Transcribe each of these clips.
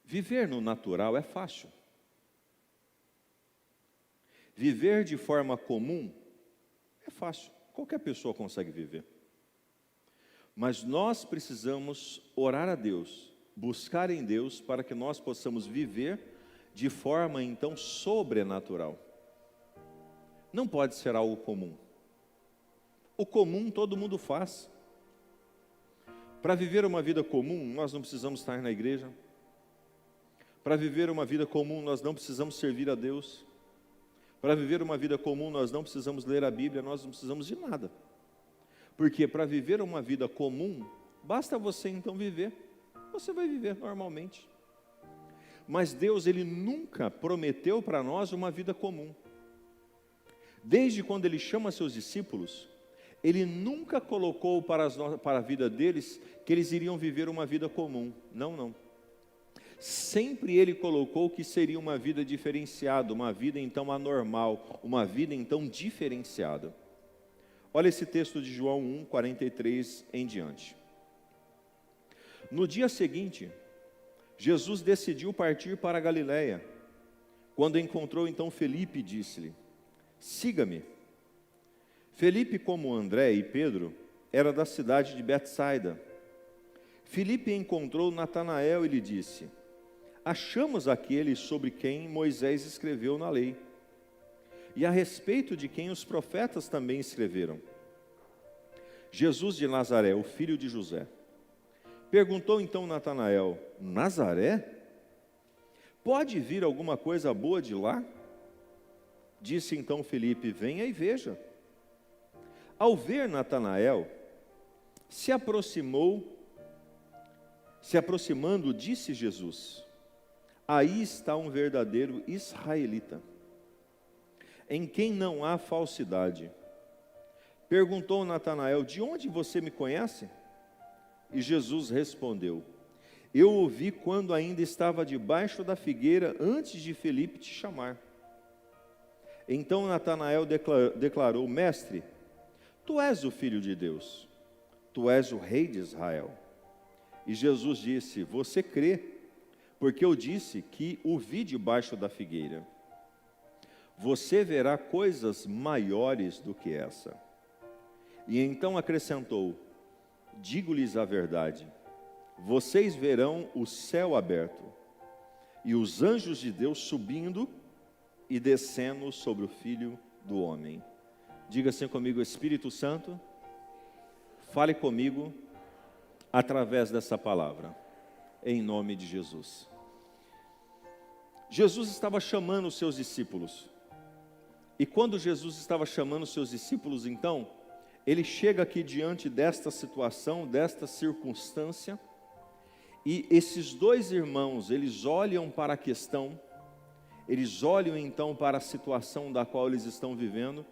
Viver no natural é fácil. Viver de forma comum é fácil. Qualquer pessoa consegue viver. Mas nós precisamos orar a Deus, buscar em Deus para que nós possamos viver de forma então sobrenatural. Não pode ser algo comum. O comum todo mundo faz. Para viver uma vida comum, nós não precisamos estar na igreja. Para viver uma vida comum, nós não precisamos servir a Deus. Para viver uma vida comum, nós não precisamos ler a Bíblia, nós não precisamos de nada. Porque para viver uma vida comum, basta você então viver. Você vai viver normalmente. Mas Deus, Ele nunca prometeu para nós uma vida comum. Desde quando Ele chama seus discípulos, Ele nunca colocou para a vida deles que eles iriam viver uma vida comum. Não, não. Sempre Ele colocou que seria uma vida diferenciada, uma vida então anormal, uma vida então diferenciada. Olha esse texto de João 1, 43 em diante. No dia seguinte, Jesus decidiu partir para a Galiléia. Quando encontrou então Felipe, disse-lhe: siga-me. Felipe, como André e Pedro, era da cidade de Betsaida. Felipe encontrou Natanael e lhe disse: achamos aquele sobre quem Moisés escreveu na lei, e a respeito de quem os profetas também escreveram. Jesus de Nazaré, o filho de José. Perguntou então Natanael: Nazaré? Pode vir alguma coisa boa de lá? Disse então Felipe: venha e veja. Ao ver Natanael, se aproximando, disse Jesus: aí está um verdadeiro israelita, em quem não há falsidade. Perguntou Natanael: de onde você me conhece? E Jesus respondeu: eu o vi quando ainda estava debaixo da figueira, antes de Felipe te chamar. Então Natanael declarou: mestre, tu és o Filho de Deus, tu és o Rei de Israel. E Jesus disse: você crê, porque eu disse que o vi debaixo da figueira. Você verá coisas maiores do que essa. E então acrescentou: digo-lhes a verdade, vocês verão o céu aberto, e os anjos de Deus subindo e descendo sobre o Filho do Homem. Diga assim comigo: Espírito Santo, fale comigo através dessa palavra, em nome de Jesus. Jesus estava chamando os seus discípulos, e quando Jesus estava chamando os seus discípulos, então, Ele chega aqui diante desta situação, desta circunstância, e esses dois irmãos, eles olham para a questão, eles olham então para a situação da qual eles estão vivendo,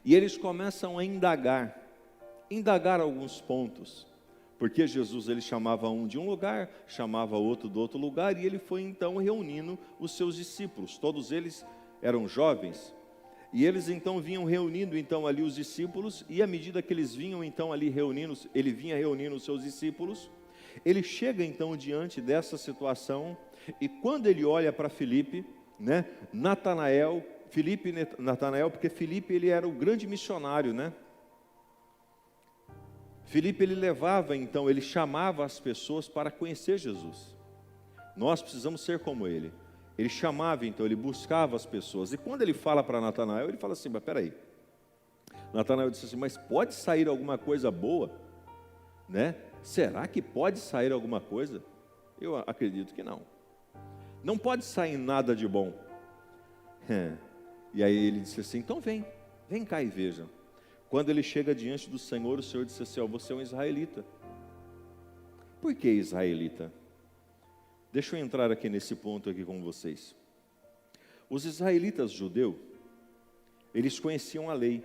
e eles começam a indagar alguns pontos, porque Jesus, ele chamava um de um lugar, chamava outro do outro lugar, e ele foi então reunindo os seus discípulos. Todos eles eram jovens, e eles então vinham reunindo então ali os discípulos, e à medida que eles vinham então ali reunindo, ele vinha reunindo os seus discípulos. Ele chega então diante dessa situação, e quando ele olha para Felipe, né, Natanael, porque Felipe ele era o grande missionário, né? Felipe ele levava então, ele chamava as pessoas para conhecer Jesus. Nós precisamos ser como ele. Ele chamava então, ele buscava as pessoas. E quando ele fala para Natanael, ele fala assim: mas peraí. Natanael disse assim: mas pode sair alguma coisa boa? Né? Será que pode sair alguma coisa? Eu acredito que não. Não pode sair nada de bom. E aí ele disse assim: então vem cá e veja. Quando ele chega diante do Senhor, o Senhor disse assim: ó, você é um israelita. Por que israelita? Deixa eu entrar aqui nesse ponto aqui com vocês. Os israelitas judeus, eles conheciam a lei.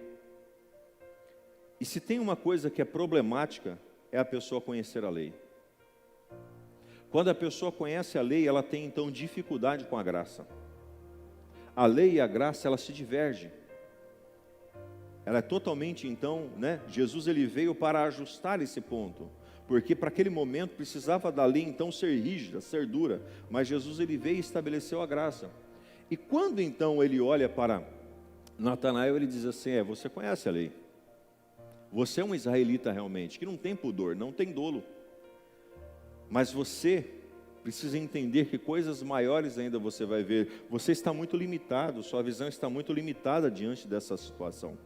E se tem uma coisa que é problemática, é a pessoa conhecer a lei. Quando a pessoa conhece a lei, ela tem então dificuldade com a graça. A lei e a graça, ela se divergem. Ela é totalmente então, né? Jesus ele veio para ajustar esse ponto. porque para aquele momento precisava da lei então ser rígida, ser dura, mas Jesus ele veio e estabeleceu a graça. E quando então ele olha para Natanael, ele diz assim: você conhece a lei, você é um israelita realmente, que não tem pudor, não tem dolo, mas você precisa entender que coisas maiores ainda você vai ver. Você está muito limitado, sua visão está muito limitada diante dessa situação.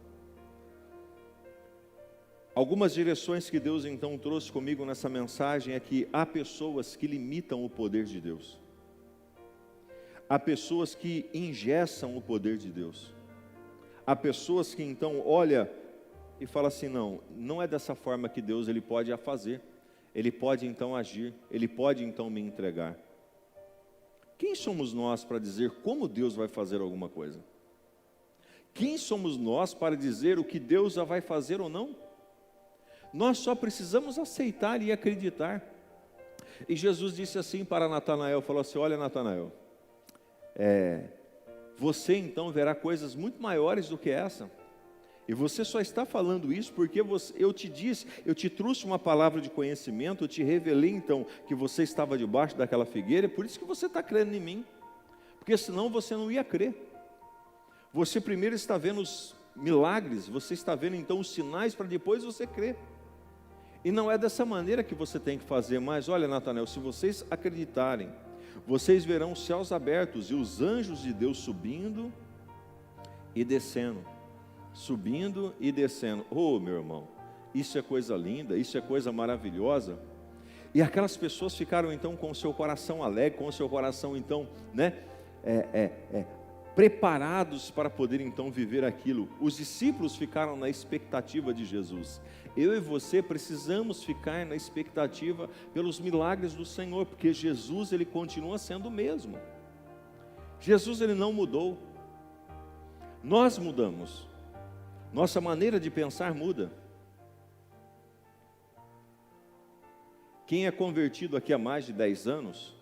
Algumas direções que Deus então trouxe comigo nessa mensagem é que há pessoas que limitam o poder de Deus. Há pessoas que engessam o poder de Deus. Há pessoas que então olham e falam assim: não é dessa forma que Deus ele pode fazer. Ele pode então agir, ele pode então me entregar. Quem somos nós para dizer como Deus vai fazer alguma coisa? Quem somos nós para dizer o que Deus já vai fazer ou não? Nós só precisamos aceitar e acreditar. E Jesus disse assim para Natanael, falou assim: olha, Natanael, você então verá coisas muito maiores do que essa. E você só está falando isso porque eu te disse, eu te trouxe uma palavra de conhecimento, eu te revelei então que você estava debaixo daquela figueira, por isso que você está crendo em mim, porque senão você não ia crer. Você primeiro está vendo os milagres, você está vendo então os sinais para depois você crer. E não é dessa maneira que você tem que fazer, mas olha, Natanael, se vocês acreditarem, vocês verão os céus abertos e os anjos de Deus subindo e descendo. Subindo e descendo. Oh, meu irmão, isso é coisa linda, isso é coisa maravilhosa. E aquelas pessoas ficaram então com o seu coração alegre, com o seu coração então, preparados para poder então viver aquilo. Os discípulos ficaram na expectativa de Jesus. Eu e você precisamos ficar na expectativa pelos milagres do Senhor, porque Jesus ele continua sendo o mesmo. Jesus ele não mudou. Nós mudamos. Nossa maneira de pensar muda. Quem é convertido aqui há mais de 10 anos,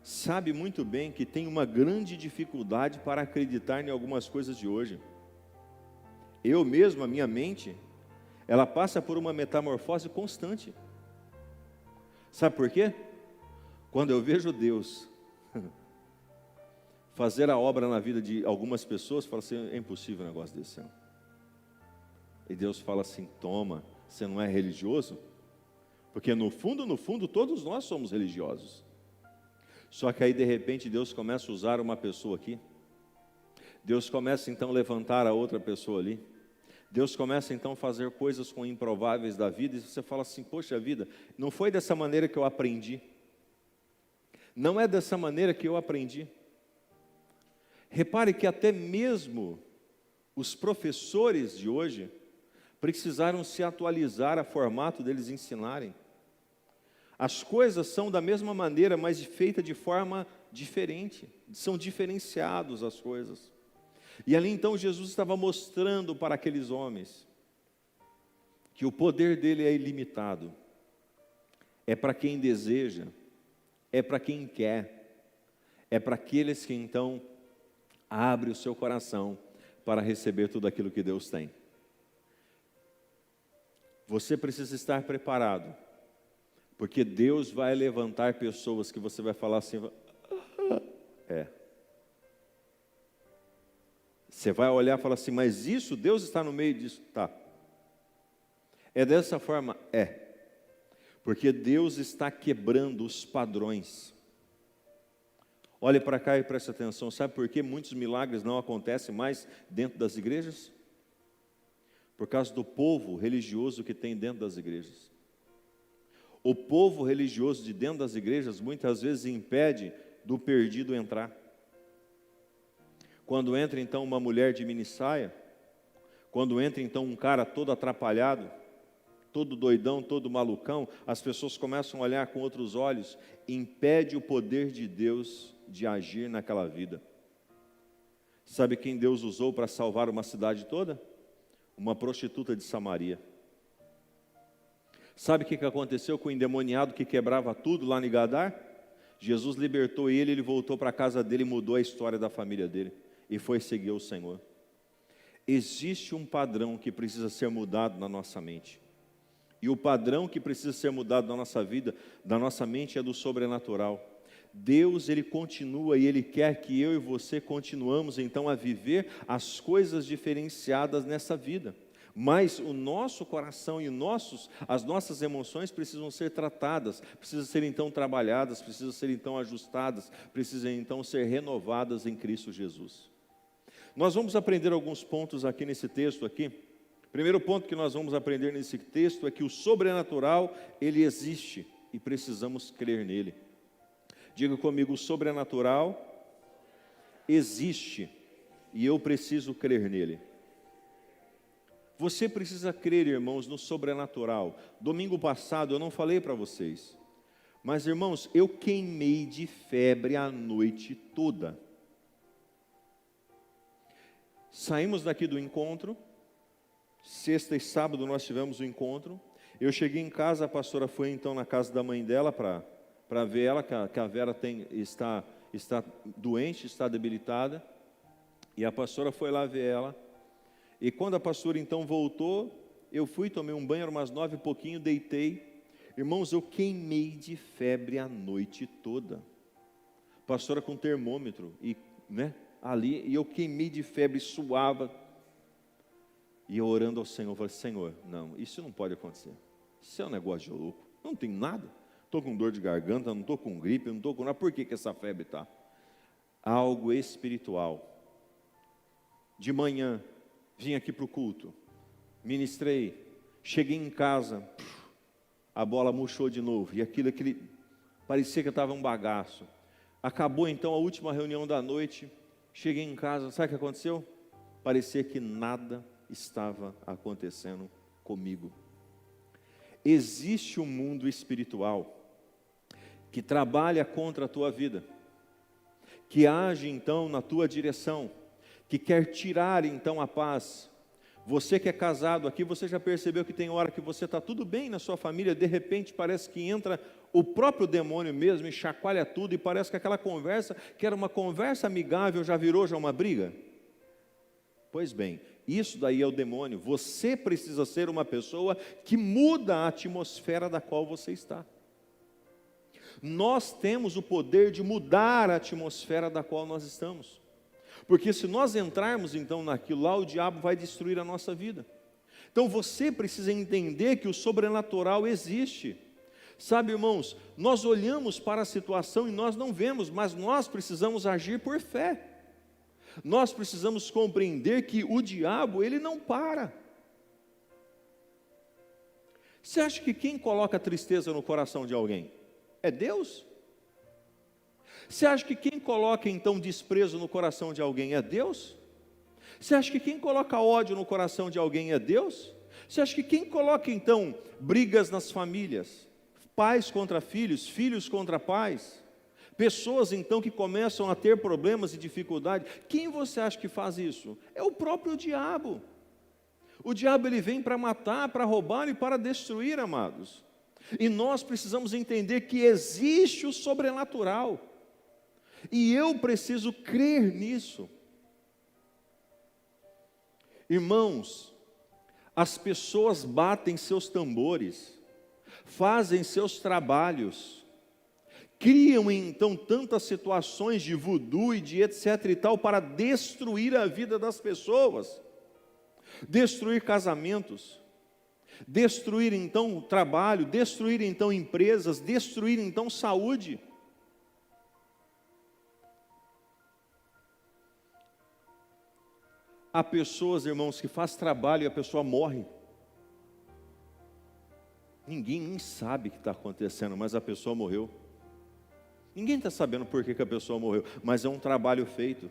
sabe muito bem que tem uma grande dificuldade para acreditar em algumas coisas de hoje. Eu mesmo, a minha mente, ela passa por uma metamorfose constante. Sabe por quê? Quando eu vejo Deus fazer a obra na vida de algumas pessoas, fala assim: é impossível um negócio desse. Senhor. E Deus fala assim: toma, você não é religioso? Porque no fundo, todos nós somos religiosos. Só que aí de repente Deus começa a usar uma pessoa aqui. Deus começa então a levantar a outra pessoa ali. Deus começa então a fazer coisas com improváveis da vida. E você fala assim: poxa vida, não foi dessa maneira que eu aprendi. Não é dessa maneira que eu aprendi. Repare que até mesmo os professores de hoje precisaram se atualizar a formato deles ensinarem. As coisas são da mesma maneira, mas feitas de forma diferente. São diferenciadas as coisas. E ali então Jesus estava mostrando para aqueles homens que o poder dele é ilimitado. É para quem deseja, é para quem quer, é para aqueles que então abre o seu coração para receber tudo aquilo que Deus tem. Você precisa estar preparado, porque Deus vai levantar pessoas que você vai falar assim: Você vai olhar e falar assim: mas isso, Deus está no meio disso? Tá. É dessa forma? É. Porque Deus está quebrando os padrões. Olhe para cá e preste atenção. Sabe por que muitos milagres não acontecem mais dentro das igrejas? Por causa do povo religioso que tem dentro das igrejas. O povo religioso de dentro das igrejas muitas vezes impede do perdido entrar. Quando entra então uma mulher de minissaia, quando entra então um cara todo atrapalhado, todo doidão, todo malucão, as pessoas começam a olhar com outros olhos, impede o poder de Deus de agir naquela vida. Sabe quem Deus usou para salvar uma cidade toda? Uma prostituta de Samaria. Sabe o que aconteceu com o endemoniado que quebrava tudo lá em Gadar? Jesus libertou ele, ele voltou para a casa dele e mudou a história da família dele. E foi seguir o Senhor. Existe um padrão que precisa ser mudado na nossa mente. E o padrão que precisa ser mudado na nossa vida, da nossa mente, é do sobrenatural. Deus, Ele continua e Ele quer que eu e você continuamos então a viver as coisas diferenciadas nessa vida. Mas o nosso coração e as nossas emoções precisam ser tratadas, precisam ser então trabalhadas, precisam ser então ajustadas, precisam então ser renovadas em Cristo Jesus. Nós vamos aprender alguns pontos aqui nesse texto aqui. Primeiro ponto que nós vamos aprender nesse texto é que o sobrenatural, ele existe e precisamos crer nele. Diga comigo, o sobrenatural existe e eu preciso crer nele. Você precisa crer, irmãos, no sobrenatural. Domingo passado eu não falei para vocês, mas irmãos, eu queimei de febre a noite toda. Saímos daqui do encontro, sexta e sábado nós tivemos o encontro. Eu cheguei em casa, a pastora foi então na casa da mãe dela para ver ela, que a Vera está doente, está debilitada. E a pastora foi lá ver ela. E quando a pastora então voltou, eu fui, tomei um banho, era umas 9 e pouquinho, deitei. Irmãos, eu queimei de febre a noite toda. Pastora com termômetro, ali, e eu queimei de febre, suava. E eu orando ao Senhor, eu falei, Senhor, não, isso não pode acontecer. Isso é um negócio de louco, não tem nada. Estou com dor de garganta, não estou com gripe, não estou com nada. Por que essa febre está? Algo espiritual. De manhã, vim aqui para o culto, ministrei, cheguei em casa, a bola murchou de novo, e parecia que eu estava um bagaço. Acabou então a última reunião da noite, cheguei em casa, sabe o que aconteceu? Parecia que nada estava acontecendo comigo. Existe um mundo espiritual que trabalha contra a tua vida, que age então na tua direção, que quer tirar então a paz. Você que é casado aqui, você já percebeu que tem hora que você está tudo bem na sua família, de repente parece que entra o próprio demônio mesmo e chacoalha tudo, e parece que aquela conversa, que era uma conversa amigável, já virou uma briga? Pois bem, isso daí é o demônio. Você precisa ser uma pessoa que muda a atmosfera da qual você está. Nós temos o poder de mudar a atmosfera da qual nós estamos. Porque se nós entrarmos então naquilo lá, o diabo vai destruir a nossa vida. Então você precisa entender que o sobrenatural existe. Sabe, irmãos, nós olhamos para a situação e nós não vemos, mas nós precisamos agir por fé. Nós precisamos compreender que o diabo, ele não para. Você acha que quem coloca tristeza no coração de alguém? É Deus? Você acha que quem coloca então desprezo no coração de alguém é Deus? Você acha que quem coloca ódio no coração de alguém é Deus? Você acha que quem coloca então brigas nas famílias, pais contra filhos, filhos contra pais, pessoas então que começam a ter problemas e dificuldades, quem você acha que faz isso? É o próprio diabo. O diabo, ele vem para matar, para roubar e para destruir, amados. E nós precisamos entender que existe o sobrenatural. E eu preciso crer nisso. Irmãos, as pessoas batem seus tambores, fazem seus trabalhos, criam então tantas situações de voodoo e de etc e tal, para destruir a vida das pessoas, destruir casamentos, destruir então o trabalho, destruir então empresas, destruir então saúde. Há pessoas, irmãos, que faz trabalho e a pessoa morre. Ninguém nem sabe o que está acontecendo, mas a pessoa morreu. Ninguém está sabendo por que a pessoa morreu, mas é um trabalho feito.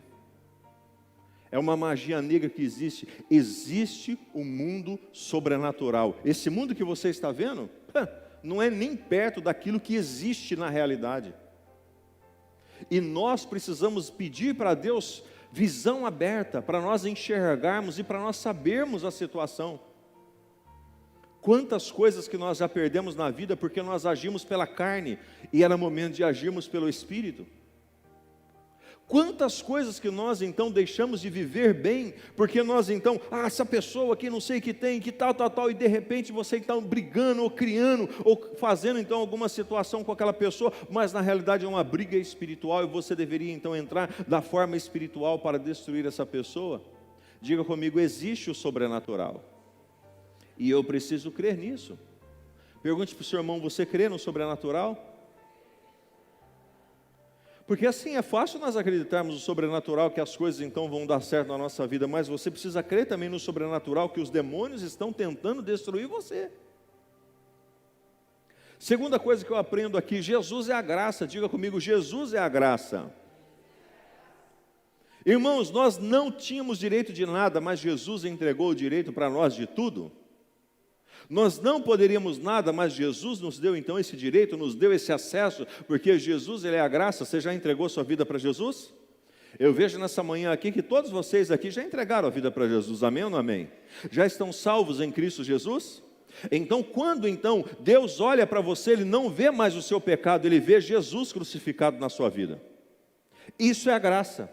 É uma magia negra que existe. Existe um mundo sobrenatural. Esse mundo que você está vendo, não é nem perto daquilo que existe na realidade. E nós precisamos pedir para Deus visão aberta, para nós enxergarmos e para nós sabermos a situação. Quantas coisas que nós já perdemos na vida porque nós agimos pela carne e era momento de agirmos pelo Espírito. Quantas coisas que nós então deixamos de viver bem, porque nós então, essa pessoa aqui não sei o que tem, que tal, e de repente você está brigando, ou criando, ou fazendo então alguma situação com aquela pessoa, mas na realidade é uma briga espiritual, e você deveria então entrar da forma espiritual para destruir essa pessoa. Diga comigo, existe o sobrenatural, e eu preciso crer nisso. Pergunte para o seu irmão, você crê no sobrenatural? Porque assim é fácil nós acreditarmos no sobrenatural, que as coisas então vão dar certo na nossa vida, mas você precisa crer também no sobrenatural, que os demônios estão tentando destruir você. Segunda coisa que eu aprendo aqui, Jesus é a graça. Diga comigo, Jesus é a graça. Irmãos, nós não tínhamos direito de nada, mas Jesus entregou o direito para nós de tudo. Nós não poderíamos nada, mas Jesus nos deu então esse direito, nos deu esse acesso, porque Jesus, Ele é a graça. Você já entregou sua vida para Jesus? Eu vejo nessa manhã aqui que todos vocês aqui já entregaram a vida para Jesus, amém ou não amém? Já estão salvos em Cristo Jesus? Então, quando então Deus olha para você, Ele não vê mais o seu pecado, Ele vê Jesus crucificado na sua vida. Isso é a graça.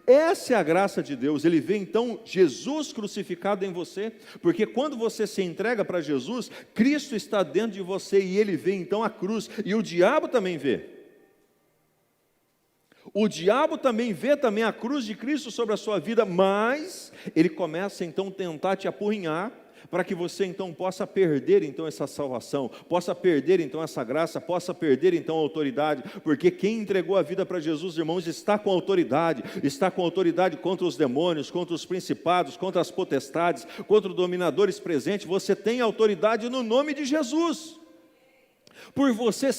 Essa é a graça de Deus. Ele vê então Jesus crucificado em você, porque quando você se entrega para Jesus, Cristo está dentro de você, e Ele vê então a cruz, e o diabo também vê. O diabo também vê também a cruz de Cristo sobre a sua vida, mas ele começa então a tentar te apurrinhar, para que você então possa perder então essa salvação, possa perder então essa graça, possa perder então a autoridade, porque quem entregou a vida para Jesus, irmãos, está com autoridade contra os demônios, contra os principados, contra as potestades, contra os dominadores presentes. Você tem autoridade no nome de Jesus. Por você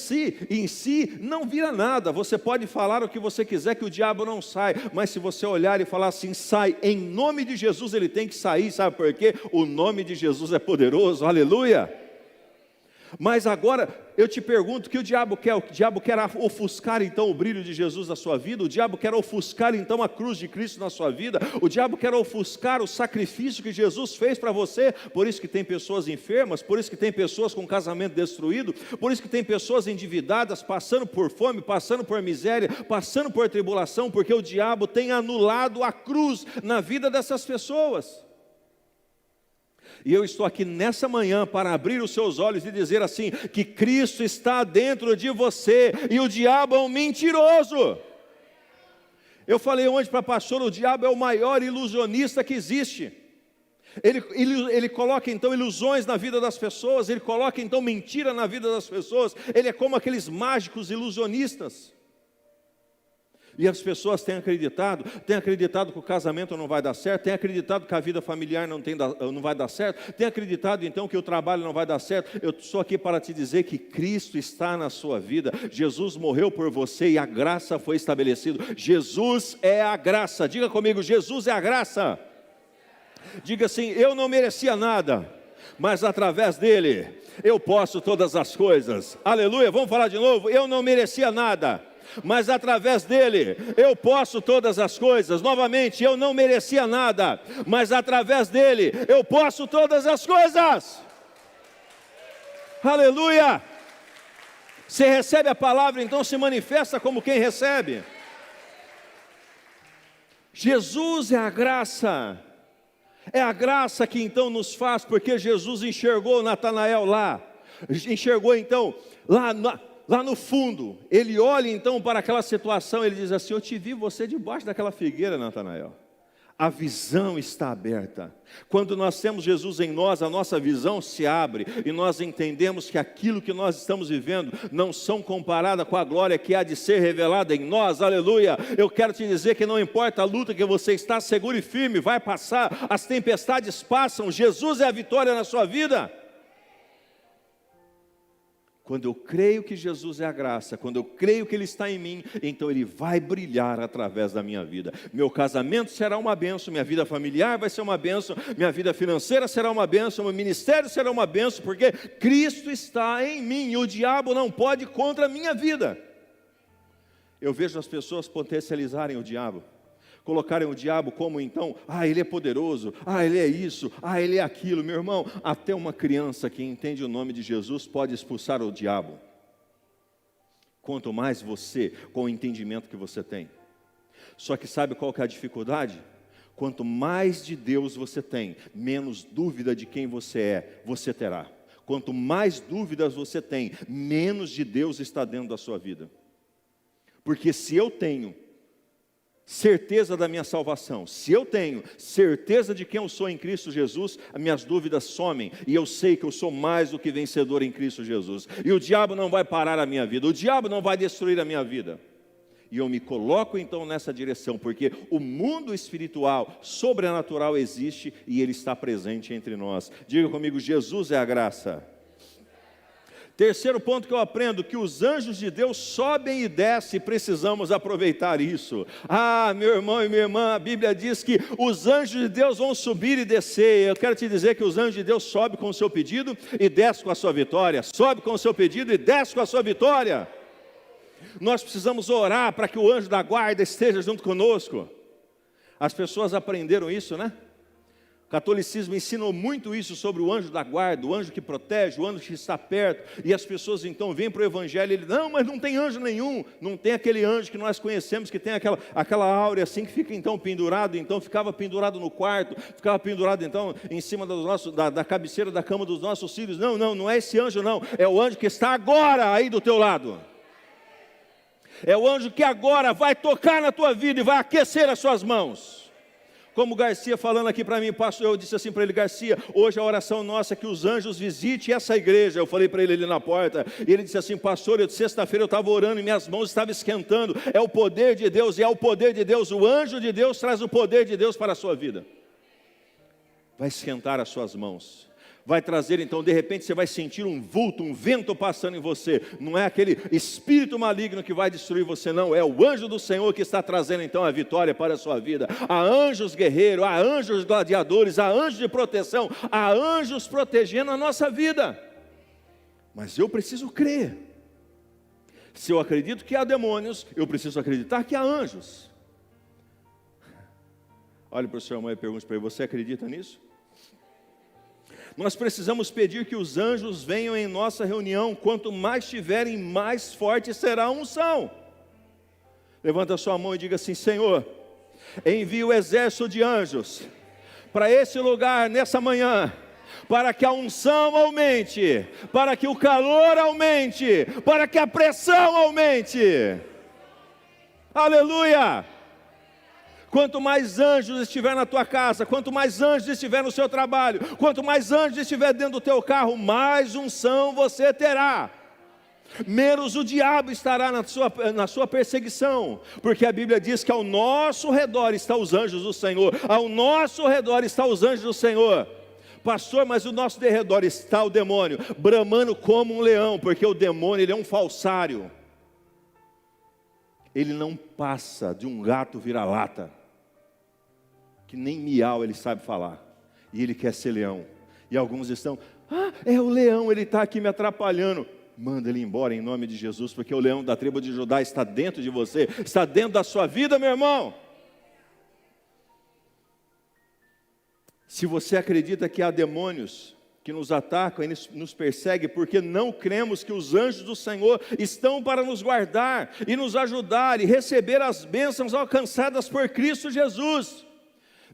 em si não vira nada. Você pode falar o que você quiser, que o diabo não sai, mas se você olhar e falar assim, sai, em nome de Jesus, ele tem que sair. Sabe por quê? O nome de Jesus é poderoso, aleluia. Mas agora eu te pergunto, o que o diabo quer? O diabo quer ofuscar então o brilho de Jesus na sua vida? O diabo quer ofuscar então a cruz de Cristo na sua vida? O diabo quer ofuscar o sacrifício que Jesus fez para você? Por isso que tem pessoas enfermas, por isso que tem pessoas com casamento destruído, por isso que tem pessoas endividadas, passando por fome, passando por miséria, passando por tribulação, porque o diabo tem anulado a cruz na vida dessas pessoas. E eu estou aqui nessa manhã para abrir os seus olhos e dizer assim, que Cristo está dentro de você, e o diabo é um mentiroso. Eu falei ontem para a pastora, o diabo é o maior ilusionista que existe. Ele coloca então ilusões na vida das pessoas, ele coloca então mentira na vida das pessoas, ele é como aqueles mágicos ilusionistas. E as pessoas têm acreditado que o casamento não vai dar certo, têm acreditado que a vida familiar não vai dar certo, têm acreditado então que o trabalho não vai dar certo. Eu estou aqui para te dizer que Cristo está na sua vida, Jesus morreu por você e a graça foi estabelecida. Jesus é a graça. Diga comigo, Jesus é a graça. Diga assim, eu não merecia nada, mas através dele eu posso todas as coisas. Aleluia, vamos falar de novo, eu não merecia nada, mas através dele eu posso todas as coisas. Novamente, eu não merecia nada, mas através dele eu posso todas as coisas. Aleluia. Você recebe a palavra, então se manifesta como quem recebe. Jesus é a graça. É a graça que então nos faz, porque Jesus enxergou Natanael lá, enxergou então lá no fundo, ele olha então para aquela situação, ele diz assim, eu te vi você debaixo daquela figueira, Natanael. A visão está aberta. Quando nós temos Jesus em nós, a nossa visão se abre, e nós entendemos que aquilo que nós estamos vivendo não são comparadas com a glória que há de ser revelada em nós, aleluia. Eu quero te dizer que não importa a luta que você está, seguro e firme, vai passar, as tempestades passam, Jesus é a vitória na sua vida. Quando eu creio que Jesus é a graça, quando eu creio que Ele está em mim, então Ele vai brilhar através da minha vida. Meu casamento será uma bênção, minha vida familiar vai ser uma bênção, minha vida financeira será uma bênção, meu ministério será uma bênção, porque Cristo está em mim e o diabo não pode contra a minha vida. Eu vejo as pessoas potencializarem o diabo, colocarem o diabo como então, ele é poderoso, ele é isso, ele é aquilo. Meu irmão, até uma criança que entende o nome de Jesus pode expulsar o diabo. Quanto mais você, com o entendimento que você tem. Só que sabe qual que é a dificuldade? Quanto mais de Deus você tem, menos dúvida de quem você terá. Quanto mais dúvidas você tem, menos de Deus está dentro da sua vida. Porque se eu tenho certeza da minha salvação, se eu tenho certeza de quem eu sou em Cristo Jesus, as minhas dúvidas somem, e eu sei que eu sou mais do que vencedor em Cristo Jesus, e o diabo não vai parar a minha vida, o diabo não vai destruir a minha vida. E eu me coloco então nessa direção, porque o mundo espiritual, sobrenatural existe e ele está presente entre nós. Diga comigo, Jesus é a graça. Terceiro ponto que eu aprendo, que os anjos de Deus sobem e descem, precisamos aproveitar isso. Meu irmão e minha irmã, a Bíblia diz que os anjos de Deus vão subir e descer. Eu quero te dizer que os anjos de Deus sobem com o seu pedido e descem com a sua vitória. Sobe com o seu pedido e desce com a sua vitória. Nós precisamos orar para que o anjo da guarda esteja junto conosco. As pessoas aprenderam isso, né? O catolicismo ensinou muito isso sobre o anjo da guarda, o anjo que protege, o anjo que está perto. E as pessoas então vêm para o evangelho e dizem, não, mas não tem anjo nenhum. Não tem aquele anjo que nós conhecemos, que tem aquela áurea assim, que fica então pendurado. Então ficava pendurado no quarto, ficava pendurado então em cima da cabeceira da cama dos nossos filhos. Não é esse anjo não, é o anjo que está agora aí do teu lado. É o anjo que agora vai tocar na tua vida e vai aquecer as suas mãos. Como o Garcia falando aqui para mim, pastor, eu disse assim para ele, Garcia, hoje a oração nossa é que os anjos visitem essa igreja. Eu falei para ele ali na porta, e ele disse assim, pastor, sexta-feira eu estava orando e minhas mãos estavam esquentando. É o poder de Deus, e é o poder de Deus, o anjo de Deus traz o poder de Deus para a sua vida. Vai esquentar as suas mãos. Vai trazer então, de repente você vai sentir um vulto, um vento passando em você. Não é aquele espírito maligno que vai destruir você, não. É o anjo do Senhor que está trazendo então a vitória para a sua vida. Há anjos guerreiros, há anjos gladiadores, há anjos de proteção, há anjos protegendo a nossa vida. Mas eu preciso crer. Se eu acredito que há demônios, eu preciso acreditar que há anjos. Olha para o seu irmão e pergunte para ele, você acredita nisso? Nós precisamos pedir que os anjos venham em nossa reunião. Quanto mais tiverem, mais forte será a unção. Levanta a sua mão e diga assim, Senhor, envia o exército de anjos para esse lugar nessa manhã, para que a unção aumente, para que o calor aumente, para que a pressão aumente. Aleluia! Quanto mais anjos estiver na tua casa, quanto mais anjos estiver no seu trabalho, quanto mais anjos estiver dentro do teu carro, mais unção você terá. Menos o diabo estará na sua perseguição, porque a Bíblia diz que ao nosso redor estão os anjos do Senhor, ao nosso redor estão os anjos do Senhor. Pastor, mas o nosso derredor está o demônio, bramando como um leão, porque o demônio ele é um falsário. Ele não passa de um gato vira-lata, que nem miau ele sabe falar, e ele quer ser leão. E alguns estão, é o leão, ele está aqui me atrapalhando. Manda ele embora em nome de Jesus, porque o leão da tribo de Judá está dentro de você, está dentro da sua vida, meu irmão. Se você acredita que há demônios que nos atacam e nos perseguem, porque não cremos que os anjos do Senhor estão para nos guardar e nos ajudar e receber as bênçãos alcançadas por Cristo Jesus.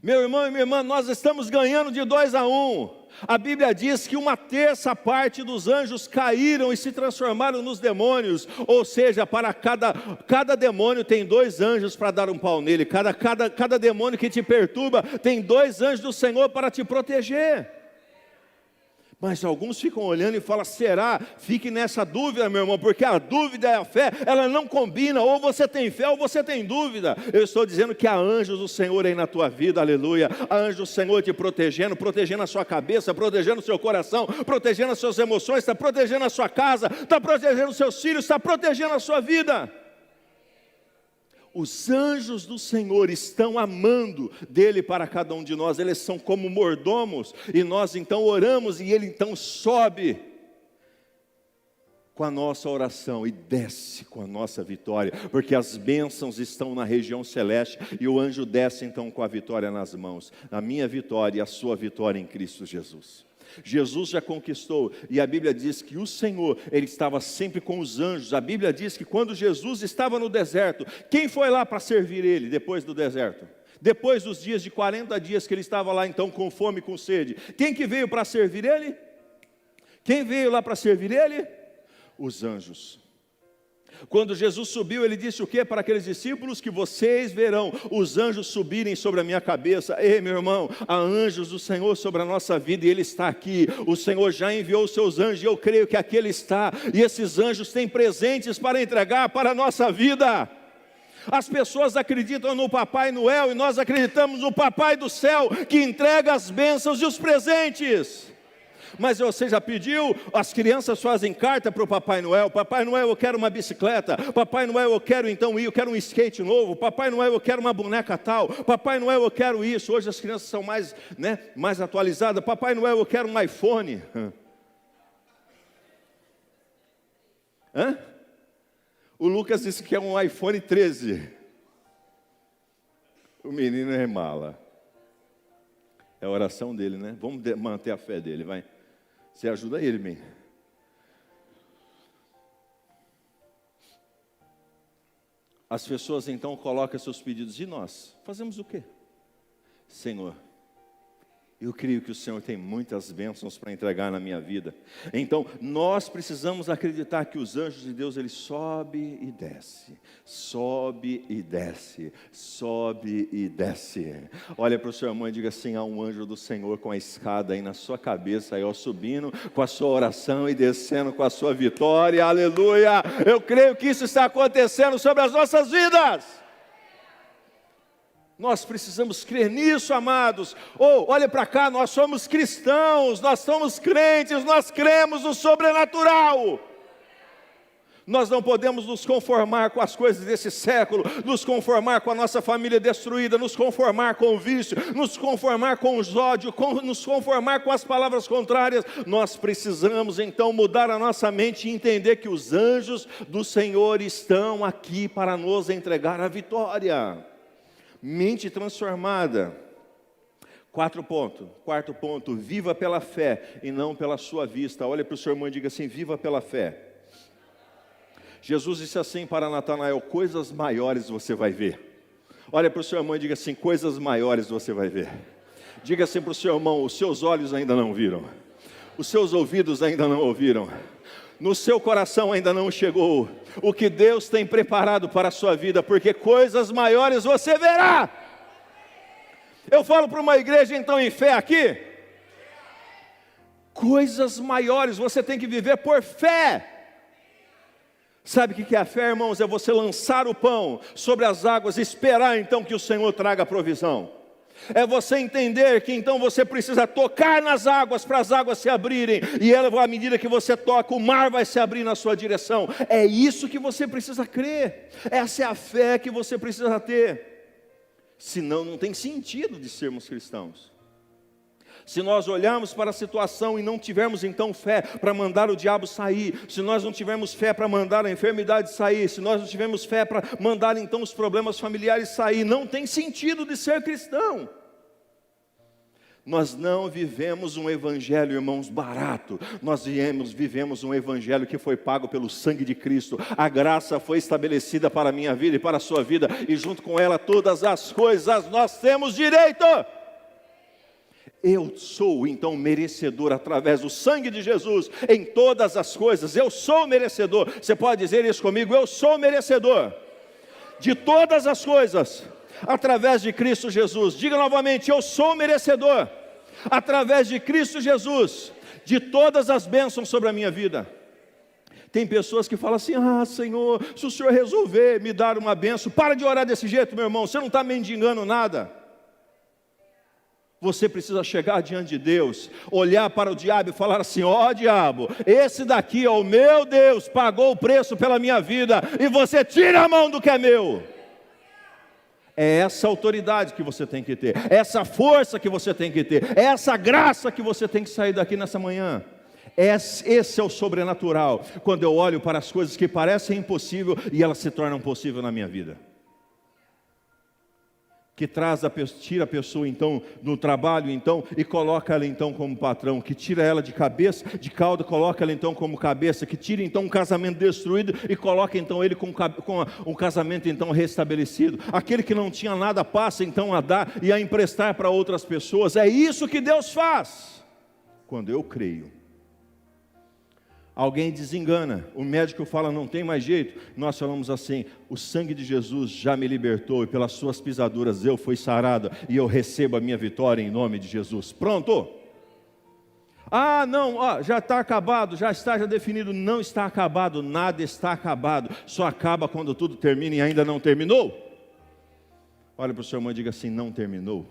Meu irmão e minha irmã, nós estamos ganhando de 2-1. A Bíblia diz que 1/3 parte dos anjos caíram e se transformaram nos demônios. Ou seja, para cada demônio tem 2 anjos para dar um pau nele. Cada demônio que te perturba tem 2 anjos do Senhor para te proteger. Mas alguns ficam olhando e falam, será? Fique nessa dúvida, meu irmão, porque a dúvida e a fé, ela não combina, ou você tem fé ou você tem dúvida. Eu estou dizendo que há anjos do Senhor aí na tua vida, aleluia. Há anjos do Senhor te protegendo a sua cabeça, protegendo o seu coração, protegendo as suas emoções, está protegendo a sua casa, está protegendo os seus filhos, está protegendo a sua vida. Os anjos do Senhor estão amando dele para cada um de nós, eles são como mordomos, e nós então oramos, e ele então sobe com a nossa oração e desce com a nossa vitória, porque as bênçãos estão na região celeste, e o anjo desce então com a vitória nas mãos, a minha vitória e a sua vitória em Cristo Jesus. Jesus já conquistou, e a Bíblia diz que o Senhor, Ele estava sempre com os anjos. A Bíblia diz que quando Jesus estava no deserto, quem foi lá para servir Ele depois do deserto? Depois dos dias de 40 dias que Ele estava lá então com fome e com sede, quem que veio para servir Ele? Quem veio lá para servir Ele? Os anjos. Quando Jesus subiu, Ele disse o que para aqueles discípulos? Que vocês verão os anjos subirem sobre a minha cabeça. Ei, meu irmão, há anjos do Senhor sobre a nossa vida, e Ele está aqui. O Senhor já enviou os seus anjos, e eu creio que aqui Ele está, e esses anjos têm presentes para entregar para a nossa vida. As pessoas acreditam no Papai Noel, e nós acreditamos no Papai do céu, que entrega as bênçãos e os presentes. Mas você já pediu? As crianças fazem carta para o Papai Noel. Papai Noel, eu quero uma bicicleta. Papai Noel, eu quero então eu quero um skate novo. Papai Noel, eu quero uma boneca tal. Papai Noel, eu quero isso. Hoje as crianças são mais atualizadas. Papai Noel, eu quero um iPhone. O Lucas disse que é um iPhone 13. O menino é mala. É a oração dele, né? Vamos manter a fé dele, vai. Você ajuda ele, bem. As pessoas então colocam seus pedidos, e nós fazemos o quê? Senhor, eu creio que o Senhor tem muitas bênçãos para entregar na minha vida. Então, nós precisamos acreditar que os anjos de Deus, eles sobe e desce, sobe e desce, sobe e desce. Olha para o seu irmão e diga assim: há um anjo do Senhor com a escada aí na sua cabeça, aí ó, subindo com a sua oração e descendo com a sua vitória. Aleluia! Eu creio que isso está acontecendo sobre as nossas vidas. Nós precisamos crer nisso, amados. Olha para cá, nós somos cristãos, nós somos crentes, nós cremos no sobrenatural. Nós não podemos nos conformar com as coisas desse século, nos conformar com a nossa família destruída, nos conformar com o vício, nos conformar com o ódio, nos conformar com as palavras contrárias. Nós precisamos então mudar a nossa mente e entender que os anjos do Senhor estão aqui para nos entregar a vitória. Mente transformada. Quarto ponto, viva pela fé e não pela sua vista. Olha para o seu irmão e diga assim: viva pela fé. Jesus disse assim para Natanael: coisas maiores você vai ver. Olha para o seu irmão e diga assim: coisas maiores você vai ver. Diga assim para o seu irmão: os seus olhos ainda não viram, os seus ouvidos ainda não ouviram, no seu coração ainda não chegou o que Deus tem preparado para a sua vida, porque coisas maiores você verá. Eu falo para uma igreja então em fé aqui, coisas maiores você tem que viver por fé. Sabe o que é a fé, irmãos? É você lançar o pão sobre as águas e esperar então que o Senhor traga a provisão. É você entender que então você precisa tocar nas águas para as águas se abrirem, e à medida que você toca, o mar vai se abrir na sua direção. É isso que você precisa crer, essa é a fé que você precisa ter. Senão não tem sentido de sermos cristãos. Se nós olharmos para a situação e não tivermos então fé para mandar o diabo sair, se nós não tivermos fé para mandar a enfermidade sair, se nós não tivermos fé para mandar então os problemas familiares sair, não tem sentido de ser cristão. Nós não vivemos um evangelho, irmãos, barato. Nós vivemos um evangelho que foi pago pelo sangue de Cristo. A graça foi estabelecida para a minha vida e para a sua vida, e junto com ela todas as coisas nós temos direito. Eu sou então merecedor através do sangue de Jesus em todas as coisas. Eu sou merecedor. Você pode dizer isso comigo? Eu sou merecedor de todas as coisas através de Cristo Jesus. Diga novamente: eu sou merecedor através de Cristo Jesus de todas as bênçãos sobre a minha vida. Tem pessoas que falam assim: ah, Senhor, se o Senhor resolver me dar uma bênção, para de orar desse jeito, meu irmão, você não está mendigando nada. Você precisa chegar diante de Deus, olhar para o diabo e falar assim: ó diabo, esse daqui, ó, o meu Deus, pagou o preço pela minha vida, e você tira a mão do que é meu. É essa autoridade que você tem que ter, é essa força que você tem que ter, é essa graça que você tem que sair daqui nessa manhã. Esse é o sobrenatural, quando eu olho para as coisas que parecem impossíveis e elas se tornam possíveis na minha vida. que tira a pessoa então no trabalho então e coloca ela então como patrão, que tira ela de cabeça, de cauda, coloca ela então como cabeça, que tira então um casamento destruído e coloca então ele com um casamento então restabelecido. Aquele que não tinha nada passa então a dar e a emprestar para outras pessoas. É isso que Deus faz quando eu creio. Alguém desengana, o médico fala não tem mais jeito, nós falamos assim: o sangue de Jesus já me libertou e pelas suas pisaduras eu fui sarado e eu recebo a minha vitória em nome de Jesus. Pronto? Ah não, já está acabado, já definido. Não está acabado, nada está acabado, só acaba quando tudo termina e ainda não terminou. Olha para o seu irmão e diga assim: não terminou.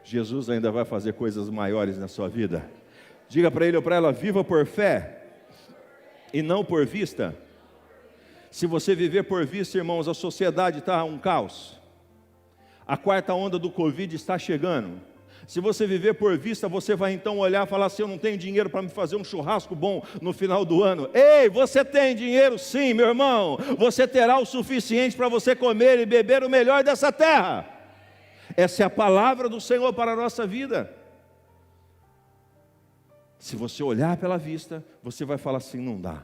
Jesus ainda vai fazer coisas maiores na sua vida. Diga para ele ou para ela: viva por fé e não por vista. Se você viver por vista, irmãos, a sociedade está um caos. A quarta onda do Covid está chegando. Se você viver por vista, você vai então olhar e falar assim: eu não tenho dinheiro para me fazer um churrasco bom no final do ano. Ei, você tem dinheiro sim, meu irmão. Você terá o suficiente para você comer e beber o melhor dessa terra. Essa é a palavra do Senhor para a nossa vida. Se você olhar pela vista, você vai falar assim: não dá.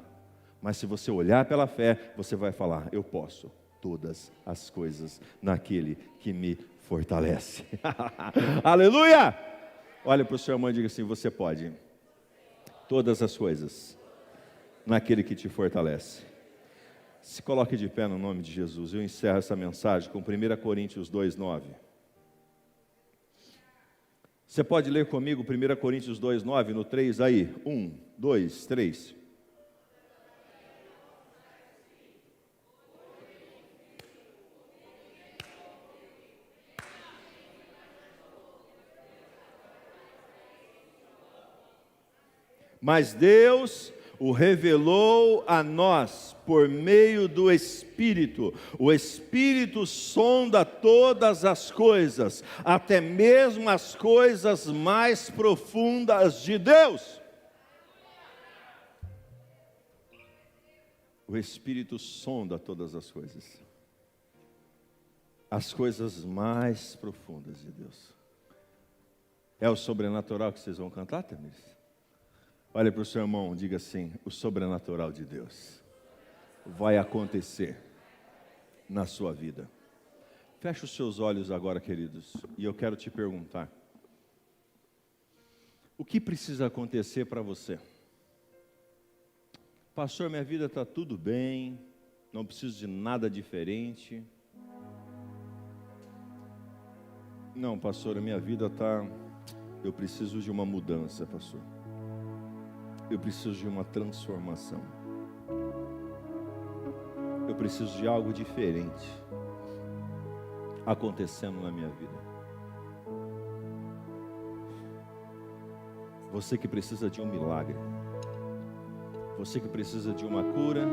Mas se você olhar pela fé, você vai falar: eu posso todas as coisas naquele que me fortalece. Aleluia! Olha para o seu irmão e diga assim: você pode todas as coisas naquele que te fortalece. Se coloque de pé no nome de Jesus. Eu encerro essa mensagem com 1 Coríntios 2:9. Você pode ler comigo 1 Coríntios 2:9 no 3 aí? 1, 2, 3. Mas Deus o revelou a nós por meio do Espírito. O Espírito sonda todas as coisas, até mesmo as coisas mais profundas de Deus. O Espírito sonda todas as coisas mais profundas de Deus. É o sobrenatural que vocês vão cantar, Tamires? Olha para o seu irmão, diga assim: o sobrenatural de Deus vai acontecer na sua vida. Feche os seus olhos agora, queridos, e eu quero te perguntar: o que precisa acontecer para você? Pastor, minha vida está tudo bem, não preciso de nada diferente. Não, pastor, a minha vida está... eu preciso de uma mudança, pastor. Eu preciso de uma transformação. Eu preciso de algo diferente acontecendo na minha vida. Você que precisa de um milagre. Você que precisa de uma cura,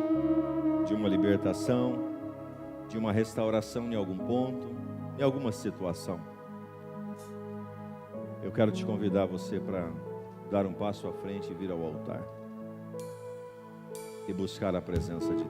de uma libertação, de uma restauração em algum ponto, em alguma situação. Eu quero te convidar você para dar um passo à frente e vir ao altar e buscar a presença de Deus.